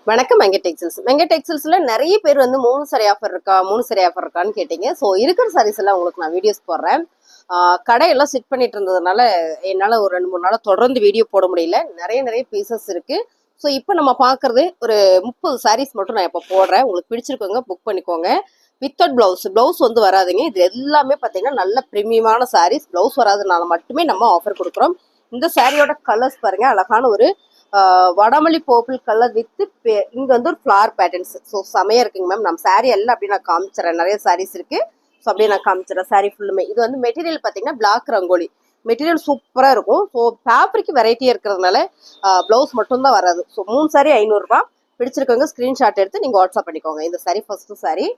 வணக்கம் மெங்க டெக்ஸ்டைல்ஸ். மெங்க டெக்ஸ்டைல்ஸ்ல நிறைய பேர் வந்து 3 சாரி ஆஃபர் இருக்கா 3 சாரி ஆஃபர் இருக்கான்னு கேட்டீங்க. ஸோ இருக்கிற சாரீஸ் எல்லாம் உங்களுக்கு நான் வீடியோஸ் போடுறேன். கடையெல்லாம் செட் பண்ணிட்டு இருந்ததுனால என்னால் ஒரு 2-3 நாள் தொடர்ந்து வீடியோ போட முடியல. நிறைய பீசஸ் இருக்கு. ஸோ இப்போ நம்ம பார்க்கறது ஒரு 30 சாரீஸ் மட்டும் நான் இப்போ போடுறேன். உங்களுக்கு பிடிச்சிருக்கோங்க புக் பண்ணிக்கோங்க. வித்தவுட் பிளவுஸ் வந்து வராதுங்க. இது எல்லாமே பார்த்தீங்கன்னா நல்ல ப்ரீமியமான சாரீஸ். பிளவுஸ் வராதுனால மட்டுமே நம்ம ஆஃபர் கொடுக்குறோம். இந்த சாரியோட கலர்ஸ் பாருங்க, அழகான ஒரு வடமல்லி பர்பிள் கலர் வித் இங்க வந்து ஒரு ஃபிளார் பேட்டர்ன்ஸ். ஸோ செமையா இருக்குங்க மேம். நம்ம சாரி எல்லாம் அப்படி நான் காமிச்சிடறேன். நிறைய சாரீஸ் இருக்கு. ஸோ அப்படியே நான் காமிச்சிடறேன். சாரி ஃபுல்லுமே இது வந்து மெட்டீரியல் பார்த்தீங்கன்னா பிளாக் ரங்கோலி மெட்டீரியல் சூப்பரா இருக்கும். ஸோ ஃபேப்ரிக் வெரைட்டியா இருக்கிறதுனால பிளவுஸ் மட்டும் தான் வராது. ஸோ 3 சாரி 500 ரூபாய். பிடிச்சிருக்கவங்க ஸ்கிரீன்ஷாட் எடுத்து நீங்க வாட்ஸ்அப் பண்ணிக்கோங்க. இந்த சாரி ஃபர்ஸ்ட் சாரி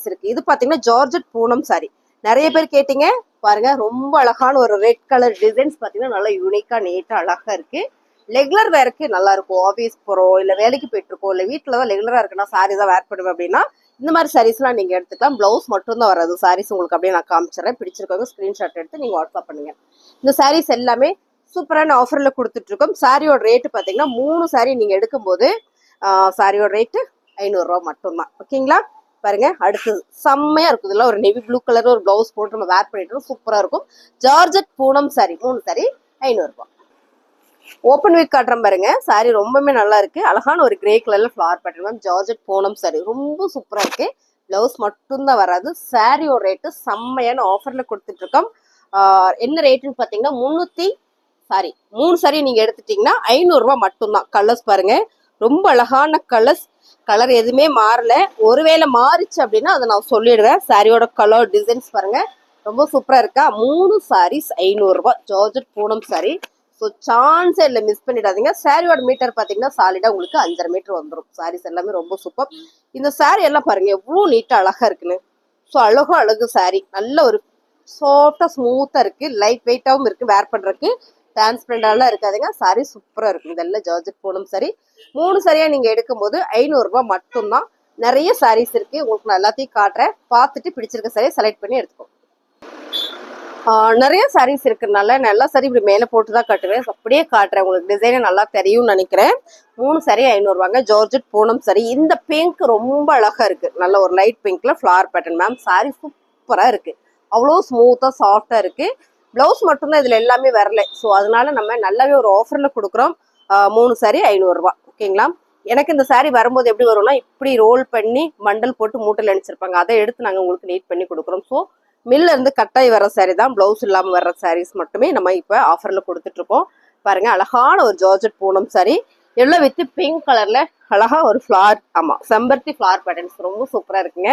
இருக்கு. இது பாத்தீங்கன்னா ஜார்ஜெட் பூனம் சாரி. நிறைய பேர் கேட்டீங்க பாருங்க. ரொம்ப அழகான ஒரு ரெட் கலர் டிசைன்ஸ் பாத்தீங்கன்னா நல்லா யூனிக்கா நீட்டா அழகா இருக்கு. ரெகுலர் வேருக்கு நல்லா இருக்கும். ஆஃபீஸ் போறோம், இல்ல வேலைக்கு போயிட்டு இருக்கோம், இல்ல வீட்டுல தான் ரெகுலரா இருக்குன்னா சாரி தான் வேர் பண்ணுவேன் அப்படின்னா இந்த மாதிரி சாரீஸ் எல்லாம் நீங்க எடுத்துக்கலாம். பிளவுஸ் மட்டும் தான் வராது. சாரீஸ் உங்களுக்கு அப்படியே நான் காமிச்சிடறேன். பிடிச்சிருக்கவங்க ஸ்கிரீன்ஷாட் எடுத்து நீங்க வாட்ஸ்அப் பண்ணுங்க. இந்த சாரீஸ் எல்லாமே சூப்பரான ஆஃபர்ல கொடுத்துட்டு இருக்கோம். சாரியோட ரேட்டு பாத்தீங்கன்னா 3 சாரி நீங்க எடுக்கும்போது சாரியோட ரேட்டு 500 ரூபாய் மட்டும்தான். ஓகேங்களா? பாருங்க, அடுத்தது செம்மையா இருக்கும். இதெல்லாம் ஒரு நேவி ப்ளூ கலர் ஒரு பிளவுஸ் போட்டு நம்ம வேர் பண்ணிட்டு சூப்பரா இருக்கும். ஜார்ஜெட் பூனம் சாரி 3 சாரி 500 ரூபாய். ஓப்பன் வீக் காட்டுறேன் பாருங்க. சாரி ரொம்பவே நல்லா இருக்கு. அழகான ஒரு கிரே கலர்ல flower pattern ma'am. Georgette Poonam sorry ரொம்ப சூப்பரா இருக்கு. பிளவுஸ் மட்டும் தான் வராது. சாரியோட ரேட்டு செம்மையான ஆஃபர்ல கொடுத்துட்டு இருக்கோம். என்ன ரேட்டுன்னு பாத்தீங்கன்னா 3 சாரி நீங்க எடுத்துட்டீங்கன்னா 500 ரூபாய் மட்டும்தான். கலர்ஸ் பாருங்க, ரொம்ப அழகான கலர் எதுவுமே மாறல. ஒருவேளை மாறிச்சு அப்படின்னா அதை நான் சொல்லிடுவேன். சாரியோட கலர் டிசைன்ஸ் பாருங்க, ரொம்ப சூப்பரா இருக்கா. 3 சாரீஸ் 500 ரூபாய். Georgette Poonam sorry. ஸோ சான்ஸே இல்லை, மிஸ் பண்ணிடாதீங்க. சாரியோட மீட்டர் பார்த்தீங்கன்னா சாலிடா உங்களுக்கு 5.5 மீட்டர் வந்துடும். சாரீஸ் எல்லாமே ரொம்ப சூப்பர். இந்த சாரி எல்லாம் பாருங்க எவ்வளோ நீட்டா அழகா இருக்குன்னு. ஸோ அழகு சாரி. நல்ல ஒரு சாஃப்டா ஸ்மூத்தா இருக்கு. லைட் வெயிட்டாவும் இருக்கு. வேர் பண்றதுக்கு டிரான்ஸ்பரண்டாலாம் இருக்காதுங்க. சாரி சூப்பரா இருக்கும். இதெல்லாம் ஜார்ஜெட் பூனம் சாரி. 3 சாரியா நீங்க எடுக்கும்போது 500 ரூபாய் மட்டும்தான். நிறைய சாரீஸ் இருக்கு. உங்களுக்கு நான் எல்லாத்தையும் காட்டுறேன். பார்த்துட்டு பிடிச்சிருக்க சாரியை செலக்ட் பண்ணி எடுத்துக்கோ. நிறைய சாரீஸ் இருக்கிறதுனால நல்லா சாரி இப்படி மேலே போட்டு தான் கட்டுவேன். அப்படியே காட்டுறேன். உங்களுக்கு டிசைனே நல்லா தெரியும்னு நினைக்கிறேன். 3 சாரி 500 ரூபாங்க. ஜார்ஜெட் பூனம் சாரி. இந்த பிங்க் ரொம்ப அழகா இருக்கு. நல்ல ஒரு லைட் பிங்க்ல ஃபிளவர் பேட்டர்ன் மேம். சாரி சூப்பரா இருக்கு. அவ்வளோ ஸ்மூத்தா சாஃப்டா இருக்கு. பிளவுஸ் மட்டும்தான் இதுல எல்லாமே வரல. ஸோ அதனால நம்ம நல்லாவே ஒரு ஆஃபர்ல கொடுக்குறோம். 3 சாரி 500 ரூபாய். ஓகேங்களா? எனக்கு இந்த சாரி வரும்போது எப்படி வரும்னா இப்படி ரோல் பண்ணி மண்டல் போட்டு மூட்டையில் அனுப்பிச்சிருப்பாங்க. அதை எடுத்து நாங்கள் உங்களுக்கு நீட் பண்ணி கொடுக்குறோம். ஸோ மில்ல இருந்து கட்டாய் வர சாரி தான். பிளவுஸ் இல்லாம வர்ற சாரீஸ் மட்டுமே நம்ம இப்ப ஆஃபர்ல கொடுத்துட்டு இருக்கோம். பாருங்க, அழகான ஒரு ஜார்ஜெட் பூனம் சாரி. எல்லாம் வித் பிங்க் கலர்ல அழகா ஒரு ஃபிளார். ஆமா, செம்பருத்தி ஃபிளார் பேட்டர்ன்ஸ் ரொம்ப சூப்பரா இருக்குங்க.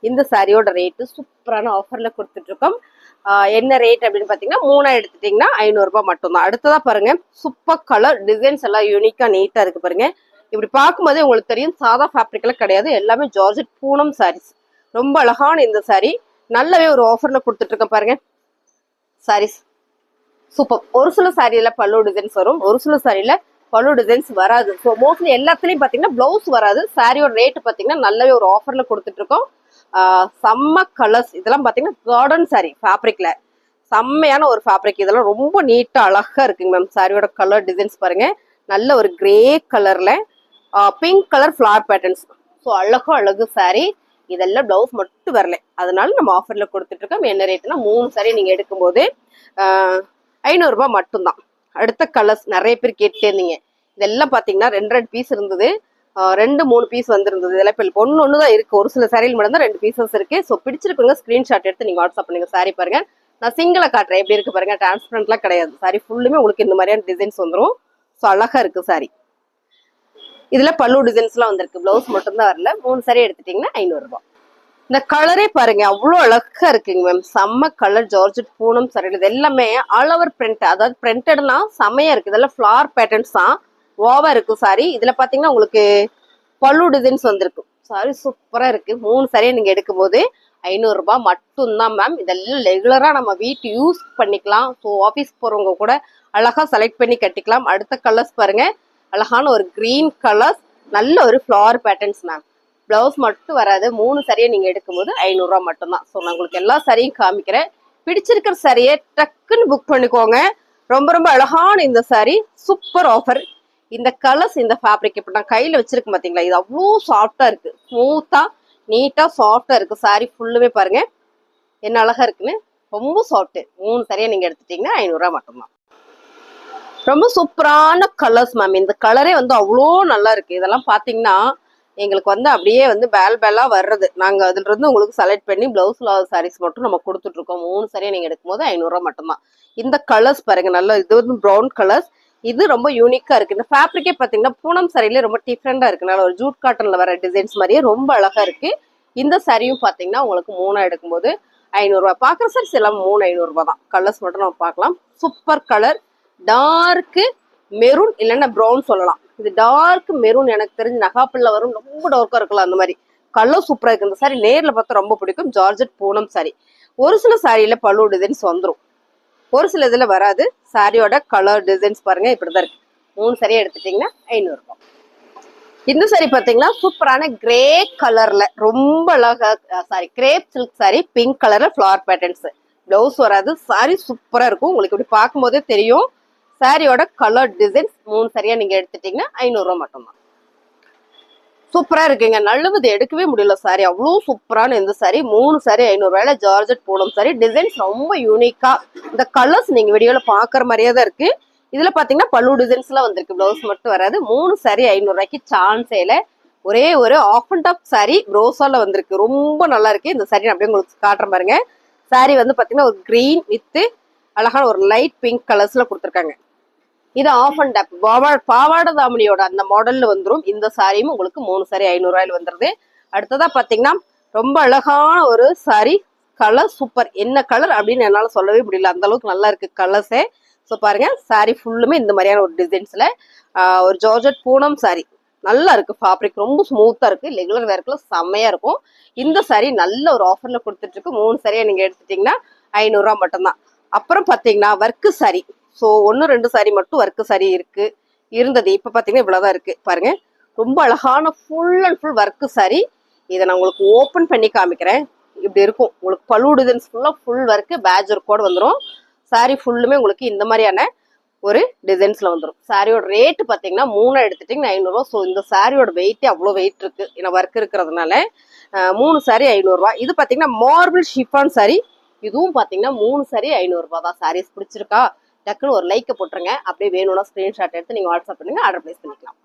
இந்த சாரியோட ரேட்டு சூப்பரான ஆஃபர்ல கொடுத்துட்டு இருக்கோம். என்ன ரேட் அப்படின்னு பாத்தீங்கன்னா 3 எடுத்துட்டீங்கன்னா 500 ரூபாய் மட்டும்தான். அடுத்ததா பாருங்க, சூப்பர் கலர் டிசைன்ஸ் எல்லாம் யூனிக்கா நீட்டா இருக்கு பாருங்க. இப்படி பார்க்கும்போதே உங்களுக்கு தெரியும் சாதா ஃபேப்ரிக் எல்லாம் கிடையாது. எல்லாமே ஜார்ஜெட் பூனம் சாரீஸ். ரொம்ப அழகான இந்த சாரி நல்லாவே ஒரு ஆஃபர்ல கொடுத்துட்டு இருக்கேன் பாருங்க. சாரீஸ் சூப்பர். ஒரு சில சாரியில பல்லு டிசைன்ஸ் வரும், ஒரு சில சாரியில பல்லு டிசைன்ஸ் வராது. ஸோ மோஸ்ட்லி எல்லாத்துலயும் பாத்தீங்கன்னா பிளவுஸ் வராது. சாரியோட ரேட் பாத்தீங்கன்னா நல்லாவே ஒரு ஆஃபர்ல கொடுத்துட்டு இருக்கோம். செம்ம கலர்ஸ். இதெல்லாம் பாத்தீங்கன்னா கார்டன் சாரி ஃபேப்ரிக்ல செம்மையான ஒரு ஃபேப்ரிக். இதெல்லாம் ரொம்ப நீட்டா அழகா இருக்குங்க மேம். சாரியோட கலர் டிசைன்ஸ் பாருங்க, நல்ல ஒரு கிரே கலர்ல pink colour flower patterns. So அழகு சாரி. இதெல்லாம் பிளவுஸ் மட்டும் வரல. அதனால நம்ம ஆஃபர்ல கொடுத்துட்டு இருக்கோம். என்ன ரேட்னா 3 சாரி நீங்க எடுக்கும்போது 500 ரூபாய் மட்டும்தான். அடுத்த கலர்ஸ் நிறைய பேர் கேட்டுட்டே இருந்தீங்க. இதெல்லாம் பாத்தீங்கன்னா 2 பீஸ் இருந்தது, 2-3 பீஸ் வந்திருந்தது. இதெல்லாம் இப்போ ஒன்னு தான் இருக்கு. ஒரு சில சாரியில் மட்டும் தான் 2 பீசஸ் இருக்கு. ஸோ பிடிச்சிருக்குங்க ஸ்கிரீன்ஷாட் எடுத்து நீங்க வாட்ஸ்அப் பண்ணுங்க. சாரி பாருங்க, நான் சிங்கிளா காட்டுறேன் எப்படி இருக்கு பாருங்க. டிரான்ஸ்பரண்ட்லாம் கிடையாது. சாரி ஃபுல்லுமே உங்களுக்கு இந்த மாதிரியான டிசைன்ஸ் வந்துடும். ஸோ அழகா இருக்கு சாரி. இதுல பல்லு டிசைன்ஸ் எல்லாம் வந்திருக்கு. பிளவுஸ் மட்டும் தான் வரல. 3 சாரி எடுத்துட்டீங்கன்னா 500 ரூபாய். இந்த கலரே பாருங்க அவ்வளோ அழகா இருக்குங்க மேம். செம்ம கலர் ஜார்ஜெட் பூனம் சாரி. இது எல்லாமே ஆல் ஓவர் பிரிண்ட், அதாவது பிரிண்டட்னா செம்மையா இருக்கு. இதெல்லாம் ஃபிளார் பேட்டர்ன்ஸ் தான். ஓவா இருக்கு சாரி. இதுல பாத்தீங்கன்னா உங்களுக்கு பல்லு டிசைன்ஸ் வந்திருக்கு. சாரி சூப்பரா இருக்கு. 3 சாரியை நீங்க எடுக்கும்போது 500 ரூபாய் மட்டும்தான் மேம். இதெல்லாம் ரெகுலரா நம்ம வீட்டு யூஸ் பண்ணிக்கலாம். ஸோ ஆஃபீஸ் போறவங்க கூட அழகா செலக்ட் பண்ணி கட்டிக்கலாம். அடுத்த கலர்ஸ் பாருங்க, அழகான ஒரு கிரீன் கலர்ஸ், நல்ல ஒரு ஃபிளவர் பேட்டர்ன்ஸ் மேம். பிளவுஸ் மட்டும் வராது. 3 சாரியை நீங்க எடுக்கும்போது 500 ரூபாய் மட்டும்தான். ஸோ நான் உங்களுக்கு எல்லா சாரியும் காமிக்கிறேன். பிடிச்சிருக்கிற சாரியை டக்குன்னு புக் பண்ணிக்கோங்க. ரொம்ப அழகான இந்த சாரி சூப்பர் ஆஃபர். இந்த கலர்ஸ் இந்த ஃபேப்ரிக் இப்ப நான் கையில வச்சிருக்கேன் பாத்தீங்களா, இது அவ்வளோ சாஃப்டா இருக்கு, ஸ்மூத்தா நீட்டா சாஃப்டா இருக்கு. சாரி ஃபுல்லுமே பாருங்க என்ன அழகா இருக்குன்னு, ரொம்ப சாஃப்ட். 3 சரியா நீங்க எடுத்துட்டீங்கன்னா 500 ரூபாய் மட்டும்தான். ரொம்ப சூப்பரான கலர்ஸ் மேம். இந்த கலரே வந்து அவ்வளோ நல்லா இருக்கு. இதெல்லாம் பாத்தீங்கன்னா எங்களுக்கு வந்து அப்படியே வந்து பேலா வர்றது. நாங்க அதுல இருந்து உங்களுக்கு செலக்ட் பண்ணி பிளவுஸ்ல சாரீஸ் மட்டும் நம்ம கொடுத்துட்டு இருக்கோம். 3 சரியா நீங்க எடுக்கும்போது 500 ரூபாய் மட்டும்தான். இந்த கலர்ஸ் பாருங்க நல்லா, இது வந்து ப்ரௌன் கலர்ஸ். இது ரொம்ப யூனிக்கா இருக்கு. இந்த ஃபேப்ரிக்கே பாத்தீங்கன்னா பூனம் சாரியில ரொம்ப டிஃப்ரெண்டா இருக்குனால ஒரு ஜூட் காட்டன்ல வர டிசைன்ஸ் மாதிரியே ரொம்ப அழகா இருக்கு. இந்த சாரியும் பாத்தீங்கன்னா உங்களுக்கு 3 எடுக்கும்போது 500 ரூபாய். பாக்குற சாரீஸ் எல்லாம் 3 500 ரூபாய் தான். கலர்ஸ் மட்டும் நம்ம பார்க்கலாம். சூப்பர் கலர், டார்க் மெரூன் இல்லைன்னா ப்ரௌன் சொல்லலாம். இது டார்க் மெரூன், எனக்கு தெரிஞ்சு நகாப்பில்ல வரும், ரொம்ப டார்க்கா இருக்கலாம் அந்த மாதிரி. கலர் சூப்பரா இருக்கு. இந்த சாரி நேர்ல பார்த்தா ரொம்ப பிடிக்கும். Georgette Poonam sorry. ஒரு சில சாரியில பல்லு டிசைன்ஸ் வந்துடும், ஒரு சில இதுல வராது. சாரியோட கலர் டிசைன்ஸ் பாருங்க இப்படிதான் இருக்கு. 3 சரியா எடுத்துட்டீங்கன்னா 500 ரூபாய். இந்த சாரி பாத்தீங்கன்னா சூப்பரான கிரே கலர்ல ரொம்ப அழகா, sorry grape silk sorry, pink கலர்ல ஃபிளவர் பேட்டர்ன்ஸ். பிளவுஸ் வராது. சாரி சூப்பரா இருக்கும். உங்களுக்கு இப்படி பார்க்கும் போதே தெரியும். சாரியோட கலர் டிசைன்ஸ் 3 சரியா நீங்க எடுத்துட்டீங்கன்னா 500 ரூபாய் மட்டும்தான். சூப்பரா இருக்குங்க. நழுவுது, எடுக்கவே முடியல சாரி, அவ்வளோ சூப்பரான இந்த சாரி. 3 சாரி 500 ரூபாயில ஜார்ஜெட் பூனம் சாரி. டிசைன்ஸ் ரொம்ப யூனிக்கா, இந்த கலர்ஸ் நீங்க வீடியோல பாக்குற மாதிரியே தான் இருக்கு. இதுல பாத்தீங்கன்னா பல்லு டிசைன்ஸ் எல்லாம் வந்திருக்கு, பிளவுஸ் மட்டும் வராது. 3 சாரி 500 ரூபாய்க்கு சான்ஸே இல்ல. ஒரே ஒரு ஆஃப் அண்ட் டாப் சாரி ரோசால வந்திருக்கு, ரொம்ப நல்லா இருக்கு. இந்த சாரி அப்படியே உங்களுக்கு காட்டுறேன் பாருங்க. சாரி வந்து பாத்தீங்கன்னா ஒரு கிரீன் வித் அழகான ஒரு லைட் பிங்க் கலர்ஸ்ல கொடுத்துருக்காங்க. இது ஆஃப் அண்ட் டாப் பாவாடை தாமணியோட அந்த மாடல்ல வந்துடும். இந்த சாரியும் உங்களுக்கு 3 சாரி 500 ரூபாயில வந்துருது. அடுத்ததா பாத்தீங்கன்னா ரொம்ப அழகான ஒரு சாரி, கலர் சூப்பர். என்ன கலர் அப்படின்னு என்னால சொல்லவே முடியல, அந்த அளவுக்கு நல்லா இருக்கு கலர்ஸே. ஸோ பாருங்க சாரி ஃபுல்லுமே இந்த மாதிரியான ஒரு டிசைன்ஸ்ல ஒரு ஜார்ஜெட் பூனம் சாரி. நல்லா இருக்கு, ஃபேப்ரிக் ரொம்ப ஸ்மூத்தா இருக்கு. ரெகுலர் வேர்க்குல செம்மையா இருக்கும். இந்த சாரி நல்ல ஒரு ஆஃபர்ல கொடுத்துட்டு இருக்கு. 3 சாரியா நீங்க எடுத்துட்டீங்கன்னா 500 ரூபாய் மட்டும்தான். அப்புறம் பாத்தீங்கன்னா ஒர்க்கு சாரி. ஸோ 1 2 சாரி மட்டும் ஒர்க்கு சாரி இருக்கு, இருந்தது. இப்ப பாத்தீங்கன்னா இவ்வளவுதான் இருக்கு பாருங்க. ரொம்ப அழகான full and full work sorry. இதை நான் உங்களுக்கு ஓப்பன் பண்ணி காமிக்கிறேன். இப்படி இருக்கும் உங்களுக்கு பல்லு டிசைன்ஸ் ஃபுல்லா ஃபுல் ஒர்க்கு, பேட்ச் ஒர்க்கோட வந்துடும். சாரி ஃபுல்லுமே உங்களுக்கு இந்த மாதிரியான ஒரு டிசைன்ஸ்ல வந்துடும். சாரியோட ரேட்டு பாத்தீங்கன்னா 3 எடுத்துட்டீங்கன்னா 500 ரூபாய். ஸோ இந்த சாரியோட வெயிட்டே அவ்வளோ வெயிட் இருக்கு, ஏன்னா ஒர்க் இருக்கிறதுனால. 3 சாரி 500 ரூபாய். இது பாத்தீங்கன்னா மார்பிள் ஷிஃபான் சாரி. இதுவும் பாத்தீங்கன்னா 3 சாரி 500 ரூபாய் தான். சாரீஸ் பிடிச்சிருக்கா டக்குன்னு ஒரு லைக்கை போட்டுருங்க. அப்படியே வேணும்னா ஸ்கிரீன்ஷாட் எடுத்து நீங்க வாட்ஸ்அப் பண்ணுங்க, ஆர்டர் பிளேஸ் பண்ணிக்கலாம்.